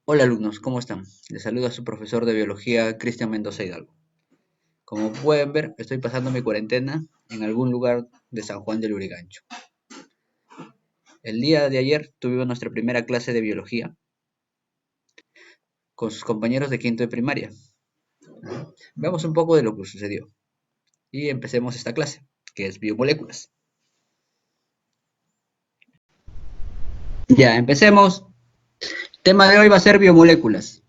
Hola alumnos, ¿cómo están? Les saluda su profesor de biología, Cristian Mendoza Hidalgo. Como pueden ver, estoy pasando mi cuarentena en algún lugar de San Juan del Lurigancho. El día de ayer tuvimos nuestra primera clase de biología con sus compañeros de quinto de primaria. Veamos un poco de lo que sucedió y empecemos esta clase, que es biomoléculas. Ya, empecemos. El tema de hoy va a ser biomoléculas.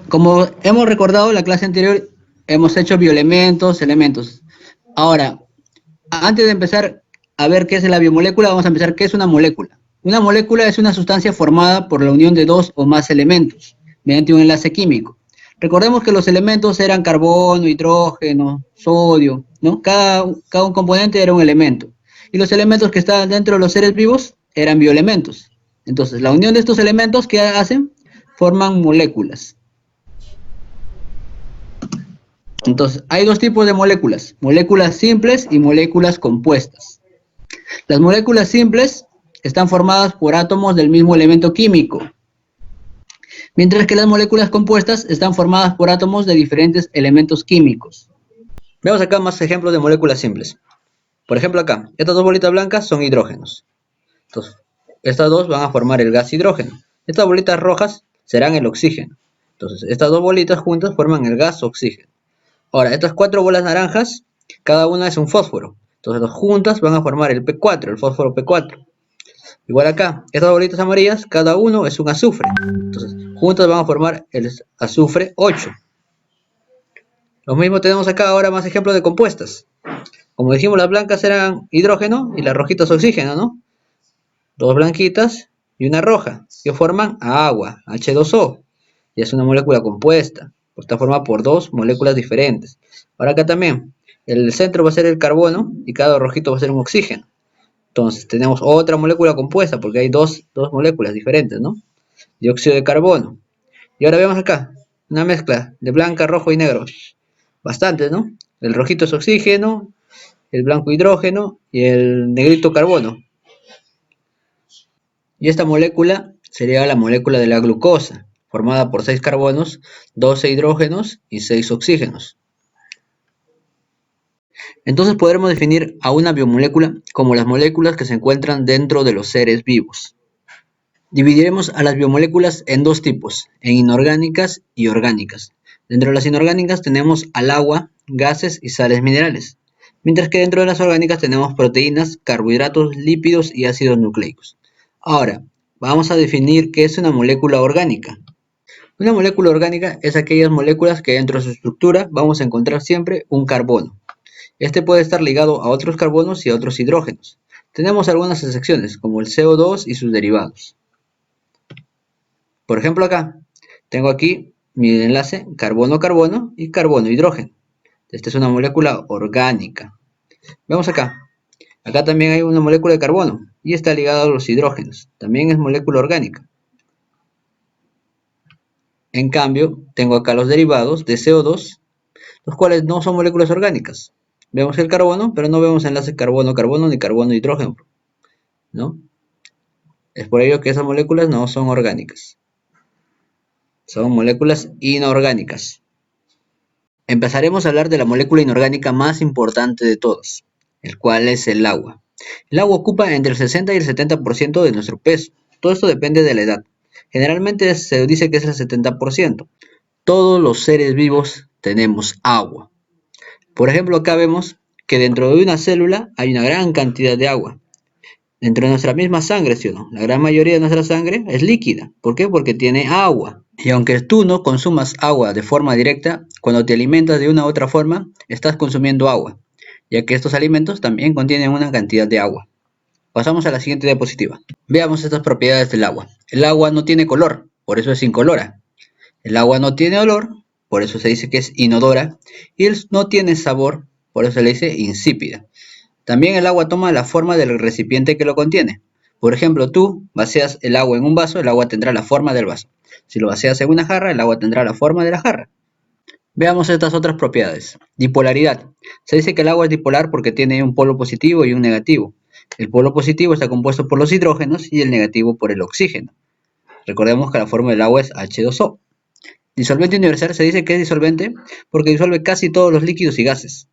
Como hemos recordado en la clase anterior, hemos hecho bioelementos, elementos. Ahora, antes de empezar a ver qué es la biomolécula, vamos a empezar qué es una molécula. Una molécula es una sustancia formada por la unión de dos o más elementos mediante un enlace químico. Recordemos que los elementos eran carbono, hidrógeno, sodio, ¿no? Cada un componente era un elemento. Y los elementos que estaban dentro de los seres vivos eran bioelementos. Entonces, la unión de estos elementos, ¿qué hacen? Forman moléculas. Entonces, hay dos tipos de moléculas simples y moléculas compuestas. Las moléculas simples están formadas por átomos del mismo elemento químico, mientras que las moléculas compuestas están formadas por átomos de diferentes elementos químicos. Veamos acá más ejemplos de moléculas simples. Por ejemplo acá, estas dos bolitas blancas son hidrógenos. Entonces, estas dos van a formar el gas hidrógeno. Estas bolitas rojas serán el oxígeno. Entonces, estas dos bolitas juntas forman el gas oxígeno. Ahora, estas cuatro bolas naranjas, cada una es un fósforo. Entonces, las juntas van a formar el P4, el fósforo P4. Igual acá, estas bolitas amarillas, cada uno es un azufre. Entonces, juntas van a formar el azufre 8. Lo mismo tenemos acá ahora más ejemplos de compuestas. Como dijimos, las blancas eran hidrógeno y las rojitas oxígeno, ¿no? Dos blanquitas y una roja, que forman agua, H2O. Y es una molécula compuesta, pues está formada por dos moléculas diferentes. Ahora acá también, el centro va a ser el carbono y cada rojito va a ser un oxígeno. Entonces tenemos otra molécula compuesta porque hay dos moléculas diferentes, ¿no? Dióxido de carbono. Y ahora vemos acá, una mezcla de blanca, rojo y negro. Bastantes, ¿no? El rojito es oxígeno, el blanco hidrógeno y el negrito carbono. Y esta molécula sería la molécula de la glucosa, formada por 6 carbonos, 12 hidrógenos y 6 oxígenos. Entonces podremos definir a una biomolécula como las moléculas que se encuentran dentro de los seres vivos. Dividiremos a las biomoléculas en dos tipos, en inorgánicas y orgánicas. Dentro de las inorgánicas tenemos al agua, gases y sales minerales, mientras que dentro de las orgánicas tenemos proteínas, carbohidratos, lípidos y ácidos nucleicos. Ahora, vamos a definir qué es una molécula orgánica. Una molécula orgánica es aquellas moléculas que dentro de su estructura vamos a encontrar siempre un carbono. Este puede estar ligado a otros carbonos y a otros hidrógenos. Tenemos algunas excepciones, como el CO2 y sus derivados. Por ejemplo acá, tengo aquí mi enlace carbono-carbono y carbono-hidrógeno. Esta es una molécula orgánica. Vemos acá. Acá también hay una molécula de carbono y está ligada a los hidrógenos. También es molécula orgánica. En cambio, tengo acá los derivados de CO2, los cuales no son moléculas orgánicas. Vemos el carbono, pero no vemos enlace carbono-carbono ni carbono-hidrógeno, ¿no? Es por ello que esas moléculas no son orgánicas. Son moléculas inorgánicas. Empezaremos a hablar de la molécula inorgánica más importante de todas, el cual es el agua. El agua ocupa entre el 60 y el 70% de nuestro peso. Todo esto depende de la edad. Generalmente se dice que es el 70%. Todos los seres vivos tenemos agua. Por ejemplo, acá vemos que dentro de una célula hay una gran cantidad de agua. Dentro de nuestra misma sangre, ¿sí o no? La gran mayoría de nuestra sangre es líquida. ¿Por qué? Porque tiene agua. Y aunque tú no consumas agua de forma directa, cuando te alimentas de una u otra forma, estás consumiendo agua, ya que estos alimentos también contienen una cantidad de agua. Pasamos a la siguiente diapositiva. Veamos estas propiedades del agua. El agua no tiene color, por eso es incolora. El agua no tiene olor, por eso se dice que es inodora. Y no tiene sabor, por eso se le dice insípida. También el agua toma la forma del recipiente que lo contiene. Por ejemplo, tú vacías el agua en un vaso, el agua tendrá la forma del vaso. Si lo vacías en una jarra, el agua tendrá la forma de la jarra. Veamos estas otras propiedades. Dipolaridad. Se dice que el agua es dipolar porque tiene un polo positivo y un negativo. El polo positivo está compuesto por los hidrógenos y el negativo por el oxígeno. Recordemos que la fórmula del agua es H2O. Disolvente universal se dice que es disolvente porque disuelve casi todos los líquidos y gases.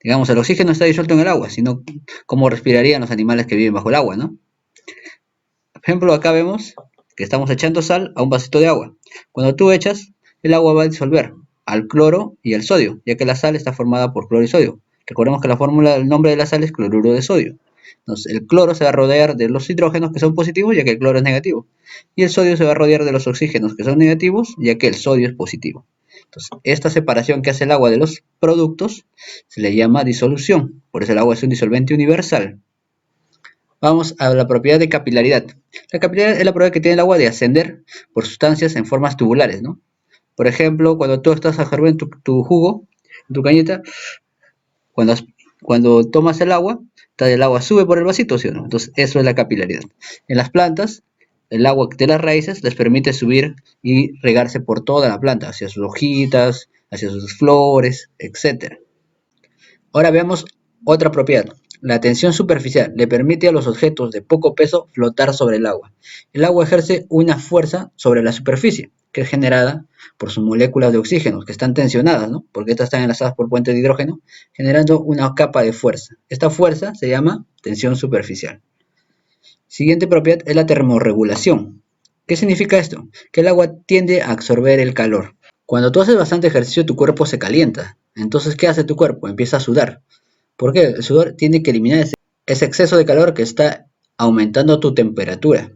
Digamos, el oxígeno está disuelto en el agua, sino cómo respirarían los animales que viven bajo el agua, ¿no? Por ejemplo, acá vemos que estamos echando sal a un vasito de agua. Cuando tú echas, el agua va a disolver al cloro y al sodio, ya que la sal está formada por cloro y sodio. Recordemos que la fórmula del nombre de la sal es cloruro de sodio. Entonces, el cloro se va a rodear de los hidrógenos, que son positivos, ya que el cloro es negativo. Y el sodio se va a rodear de los oxígenos, que son negativos, ya que el sodio es positivo. Entonces, esta separación que hace el agua de los productos se le llama disolución. Por eso el agua es un disolvente universal. Vamos a la propiedad de capilaridad. La capilaridad es la propiedad que tiene el agua de ascender por sustancias en formas tubulares, ¿no? Por ejemplo, cuando tú estás a hervir tu jugo, tu cañita, cuando, cuando tomas el agua sube por el vasito, ¿sí o no? Entonces, eso es la capilaridad. En las plantas, el agua de las raíces les permite subir y regarse por toda la planta, hacia sus hojitas, hacia sus flores, etc. Ahora veamos otra propiedad. La tensión superficial le permite a los objetos de poco peso flotar sobre el agua. El agua ejerce una fuerza sobre la superficie, que es generada por sus moléculas de oxígeno, que están tensionadas, ¿no? Porque estas están enlazadas por puentes de hidrógeno, generando una capa de fuerza. Esta fuerza se llama tensión superficial. Siguiente propiedad es la termorregulación. ¿Qué significa esto? Que el agua tiende a absorber el calor. Cuando tú haces bastante ejercicio, tu cuerpo se calienta. Entonces, ¿qué hace tu cuerpo? Empieza a sudar. ¿Por qué? El sudor tiene que eliminar ese exceso de calor que está aumentando tu temperatura.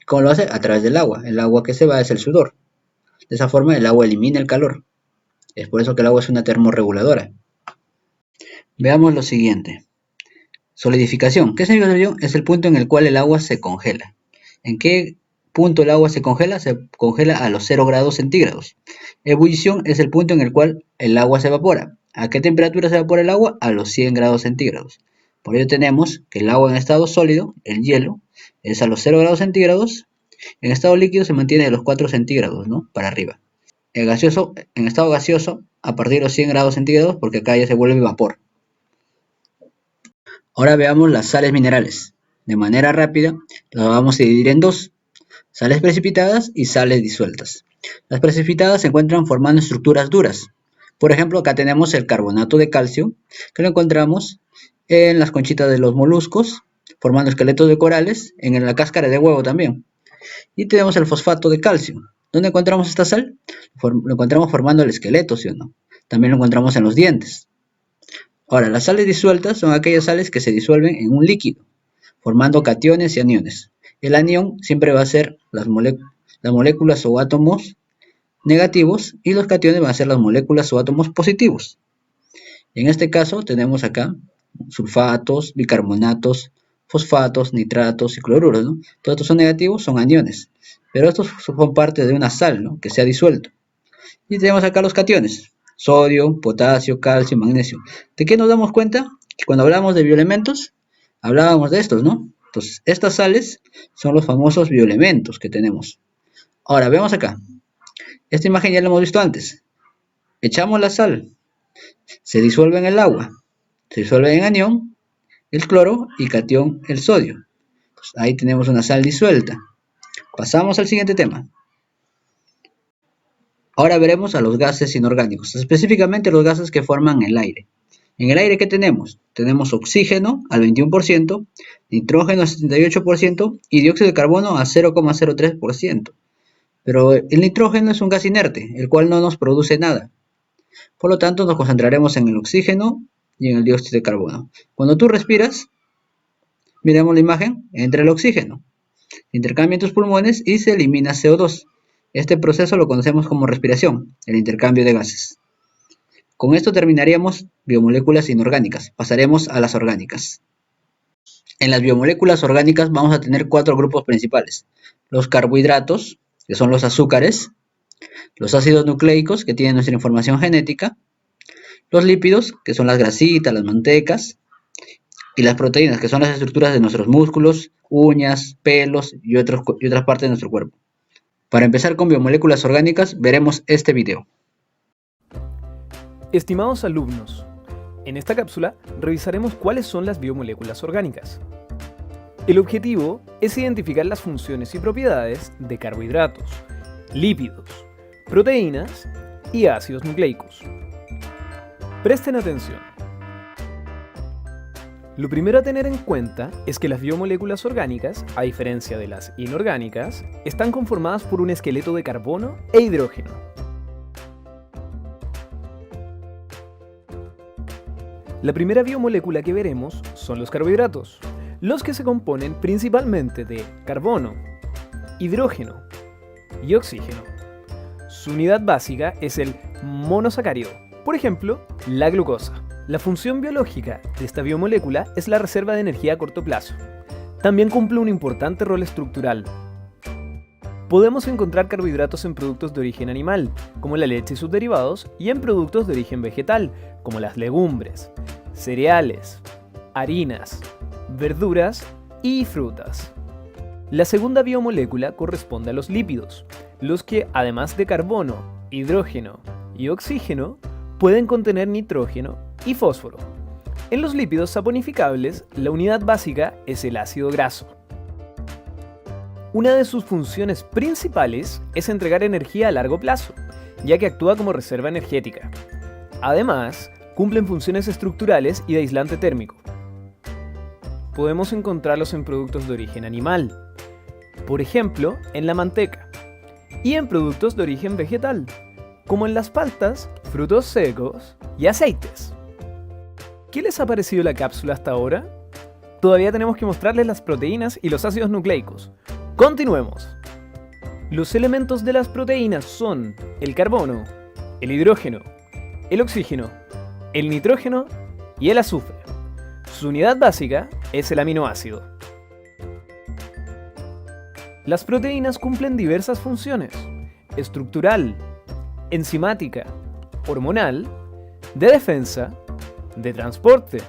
¿Cómo lo hace? A través del agua. El agua que se va es el sudor. De esa forma, el agua elimina el calor. Es por eso que el agua es una termorreguladora. Veamos lo siguiente. Solidificación. ¿Qué significa? Es el punto en el cual el agua se congela. ¿En qué punto el agua se congela? Se congela a los 0 grados centígrados. Ebullición es el punto en el cual el agua se evapora. ¿A qué temperatura se evapora el agua? A los 100 grados centígrados. Por ello tenemos que el agua en estado sólido, el hielo, es a los 0 grados centígrados. En estado líquido se mantiene de los 4 centígrados, ¿no? Para arriba. El gaseoso, en estado gaseoso, a partir de los 100 grados centígrados, porque acá ya se vuelve vapor. Ahora veamos las sales minerales. De manera rápida, las vamos a dividir en dos. Sales precipitadas y sales disueltas. Las precipitadas se encuentran formando estructuras duras. Por ejemplo, acá tenemos el carbonato de calcio, que lo encontramos en las conchitas de los moluscos, formando esqueletos de corales, en la cáscara de huevo también. Y tenemos el fosfato de calcio. ¿Dónde encontramos esta sal? Lo encontramos formando el esqueleto, ¿sí o no? También lo encontramos en los dientes. Ahora, las sales disueltas son aquellas sales que se disuelven en un líquido, formando cationes y aniones. El anión siempre va a ser las moléculas o átomos negativos y los cationes van a ser las moléculas o átomos positivos. En este caso tenemos acá sulfatos, bicarbonatos, fosfatos, nitratos y cloruros, ¿no? Todos estos son negativos, son aniones, pero estos son parte de una sal, ¿no? Que se ha disuelto. Y tenemos acá los cationes, sodio, potasio, calcio, magnesio. ¿De qué nos damos cuenta? Que cuando hablamos de bioelementos, hablábamos de estos, ¿no? Entonces, estas sales son los famosos bioelementos que tenemos. Ahora, veamos acá. Esta imagen ya la hemos visto antes. Echamos la sal, se disuelve en el agua, se disuelve en anión, el cloro y catión, el sodio. Entonces, ahí tenemos una sal disuelta. Pasamos al siguiente tema. Ahora veremos a los gases inorgánicos, específicamente los gases que forman el aire. En el aire, ¿qué tenemos? Tenemos oxígeno al 21%, nitrógeno al 78% y dióxido de carbono a 0,03%. Pero el nitrógeno es un gas inerte, el cual no nos produce nada. Por lo tanto, nos concentraremos en el oxígeno y en el dióxido de carbono. Cuando tú respiras, miremos la imagen, entra el oxígeno, intercambia en tus pulmones y se elimina CO2. Este proceso lo conocemos como respiración, el intercambio de gases. Con esto terminaríamos biomoléculas inorgánicas. Pasaremos a las orgánicas. En las biomoléculas orgánicas vamos a tener 4 grupos principales. Los carbohidratos, que son los azúcares, los ácidos nucleicos, que tienen nuestra información genética, los lípidos, que son las grasitas, las mantecas, y las proteínas, que son las estructuras de nuestros músculos, uñas, pelos y otras partes de nuestro cuerpo. Para empezar con biomoléculas orgánicas, veremos este video. Estimados alumnos, en esta cápsula revisaremos cuáles son las biomoléculas orgánicas. El objetivo es identificar las funciones y propiedades de carbohidratos, lípidos, proteínas y ácidos nucleicos. Presten atención. Lo primero a tener en cuenta es que las biomoléculas orgánicas, a diferencia de las inorgánicas, están conformadas por un esqueleto de carbono e hidrógeno. La primera biomolécula que veremos son los carbohidratos, los que se componen principalmente de carbono, hidrógeno y oxígeno. Su unidad básica es el monosacárido, por ejemplo, la glucosa. La función biológica de esta biomolécula es la reserva de energía a corto plazo. También cumple un importante rol estructural. Podemos encontrar carbohidratos en productos de origen animal, como la leche y sus derivados, y en productos de origen vegetal, como las legumbres, cereales, harinas, verduras y frutas. La segunda biomolécula corresponde a los lípidos, los que, además de carbono, hidrógeno y oxígeno, pueden contener nitrógeno y fósforo. En los lípidos saponificables, la unidad básica es el ácido graso. Una de sus funciones principales es entregar energía a largo plazo, ya que actúa como reserva energética. Además, cumplen funciones estructurales y de aislante térmico. Podemos encontrarlos en productos de origen animal, por ejemplo, en la manteca, y en productos de origen vegetal, como en las paltas, frutos secos y aceites. ¿Qué les ha parecido la cápsula hasta ahora? Todavía tenemos que mostrarles las proteínas y los ácidos nucleicos. Continuemos. Los elementos de las proteínas son el carbono, el hidrógeno, el oxígeno, el nitrógeno y el azufre. Su unidad básica es el aminoácido. Las proteínas cumplen diversas funciones: estructural, enzimática, hormonal, de defensa, de transporte,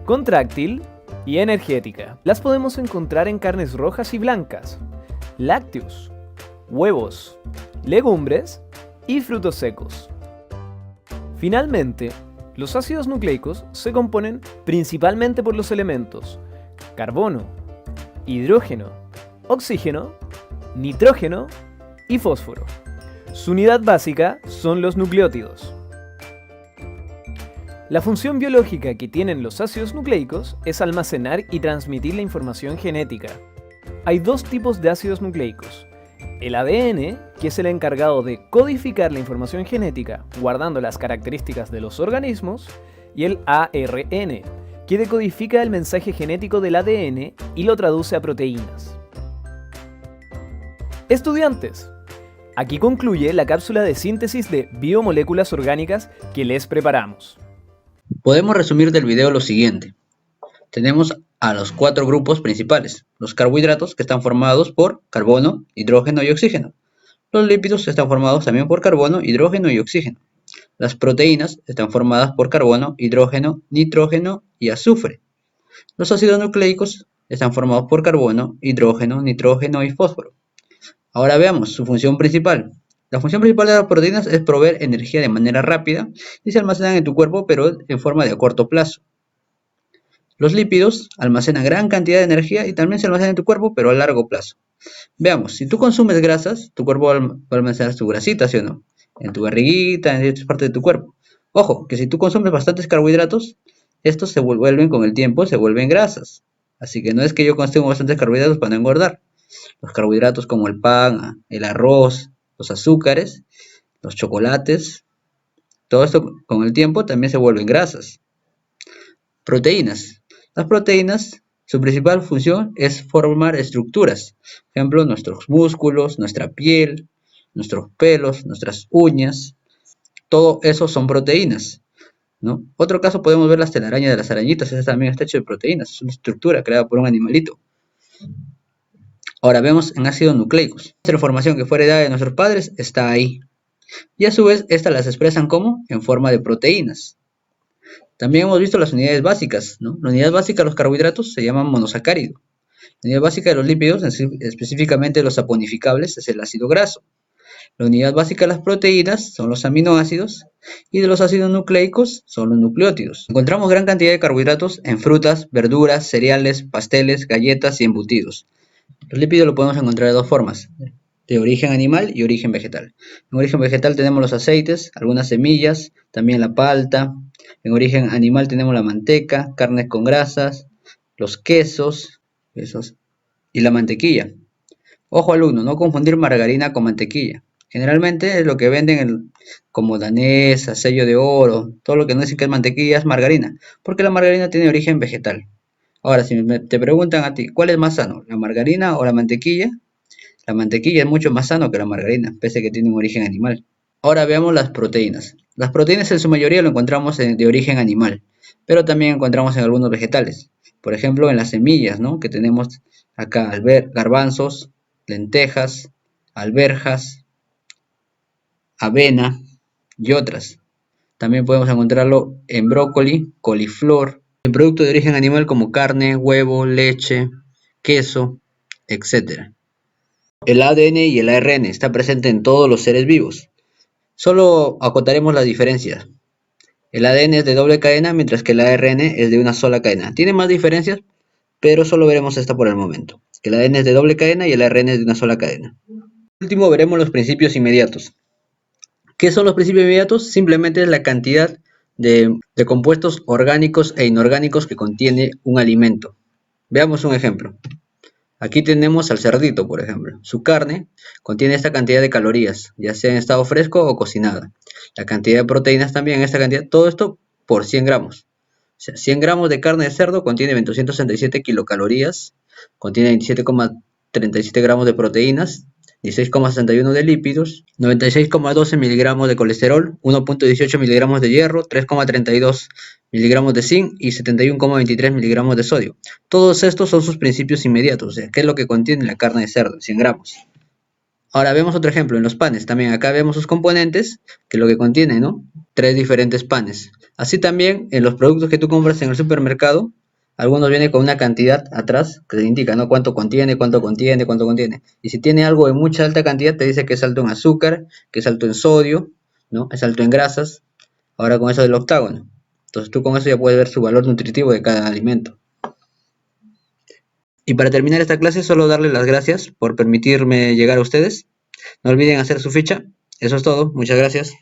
contráctil y energética. Las podemos encontrar en carnes rojas y blancas, lácteos, huevos, legumbres y frutos secos. Finalmente, los ácidos nucleicos se componen principalmente por los elementos carbono, hidrógeno, oxígeno, nitrógeno y fósforo. Su unidad básica son los nucleótidos. La función biológica que tienen los ácidos nucleicos es almacenar y transmitir la información genética. Hay dos tipos de ácidos nucleicos: el ADN, que es el encargado de codificar la información genética guardando las características de los organismos, y el ARN, que decodifica el mensaje genético del ADN y lo traduce a proteínas. Estudiantes, aquí concluye la cápsula de síntesis de biomoléculas orgánicas que les preparamos. Podemos resumir del video lo siguiente. Tenemos a los 4 grupos principales: los carbohidratos, que están formados por carbono, hidrógeno y oxígeno. Los lípidos están formados también por carbono, hidrógeno y oxígeno. Las proteínas están formadas por carbono, hidrógeno, nitrógeno y azufre. Los ácidos nucleicos están formados por carbono, hidrógeno, nitrógeno y fósforo. Ahora veamos su función principal. La función principal de las proteínas es proveer energía de manera rápida y se almacenan en tu cuerpo, pero en forma de a corto plazo. Los lípidos almacenan gran cantidad de energía y también se almacenan en tu cuerpo, pero a largo plazo. Veamos, si tú consumes grasas, tu cuerpo va a almacenar tu grasita, ¿sí o no? En tu barriguita, en ciertas partes de tu cuerpo. Ojo, que si tú consumes bastantes carbohidratos, estos se vuelven con el tiempo, se vuelven grasas. Así que no es que yo consumo bastantes carbohidratos para no engordar. Los carbohidratos como el pan, el arroz, los azúcares, los chocolates, todo esto con el tiempo también se vuelven grasas. Proteínas. Las proteínas, su principal función es formar estructuras. Por ejemplo, nuestros músculos, nuestra piel, nuestros pelos, nuestras uñas. Todo eso son proteínas, ¿no? Otro caso podemos ver las telarañas de las arañitas. Esa también está hecho de proteínas. Es una estructura creada por un animalito. Ahora vemos en ácidos nucleicos. Esta información que fue heredada de nuestros padres está ahí. Y a su vez, estas las expresan como en forma de proteínas. También hemos visto las unidades básicas, ¿no? La unidad básica de los carbohidratos se llama monosacárido. La unidad básica de los lípidos, específicamente los saponificables, es el ácido graso. La unidad básica de las proteínas son los aminoácidos y de los ácidos nucleicos son los nucleótidos. Encontramos gran cantidad de carbohidratos en frutas, verduras, cereales, pasteles, galletas y embutidos. Los lípidos lo podemos encontrar de dos formas, de origen animal y origen vegetal. En origen vegetal tenemos los aceites, algunas semillas, también la palta. En origen animal tenemos la manteca, carnes con grasas, los quesos y la mantequilla. Ojo alumno, no confundir margarina con mantequilla. Generalmente es lo que venden como danesa, sello de oro, todo lo que no dicen que es mantequilla es margarina, porque la margarina tiene origen vegetal. Ahora, si te preguntan a ti, ¿cuál es más sano, la margarina o la mantequilla? La mantequilla es mucho más sano que la margarina, pese a que tiene un origen animal. Ahora veamos las proteínas. Las proteínas en su mayoría lo encontramos de origen animal, pero también encontramos en algunos vegetales. Por ejemplo, en las semillas, ¿no? Que tenemos acá garbanzos, lentejas, alberjas, avena y otras. También podemos encontrarlo en brócoli, coliflor, en productos de origen animal como carne, huevo, leche, queso, etc. El ADN y el ARN está presente en todos los seres vivos. Solo acotaremos las diferencias. El ADN es de doble cadena, mientras que el ARN es de una sola cadena. Tiene más diferencias, pero solo veremos esta por el momento. El ADN es de doble cadena y el ARN es de una sola cadena. Por último, veremos los principios inmediatos. ¿Qué son los principios inmediatos? Simplemente es la cantidad de compuestos orgánicos e inorgánicos que contiene un alimento. Veamos un ejemplo. Aquí tenemos al cerdito, por ejemplo. Su carne contiene esta cantidad de calorías, ya sea en estado fresco o cocinada. La cantidad de proteínas también, esta cantidad, todo esto por 100 gramos. O sea, 100 gramos de carne de cerdo contiene 267 kilocalorías, contiene 27,37 gramos de proteínas, 16,61 de lípidos, 96,12 miligramos de colesterol, 1,18 miligramos de hierro, 3,32 miligramos de zinc y 71,23 miligramos de sodio. Todos estos son sus principios inmediatos, o sea, ¿qué es lo que contiene la carne de cerdo? 100 gramos. Ahora vemos otro ejemplo en los panes. También acá vemos sus componentes, que es lo que contiene, ¿no? 3 diferentes panes. Así también en los productos que tú compras en el supermercado, algunos vienen con una cantidad atrás que te indica, ¿no? Cuánto contiene, cuánto contiene, cuánto contiene. Y si tiene algo de mucha alta cantidad, te dice que es alto en azúcar, que es alto en sodio, ¿no? Es alto en grasas. Ahora con eso del octágono. Entonces tú con eso ya puedes ver su valor nutritivo de cada alimento. Y para terminar esta clase, solo darles las gracias por permitirme llegar a ustedes. No olviden hacer su ficha. Eso es todo. Muchas gracias.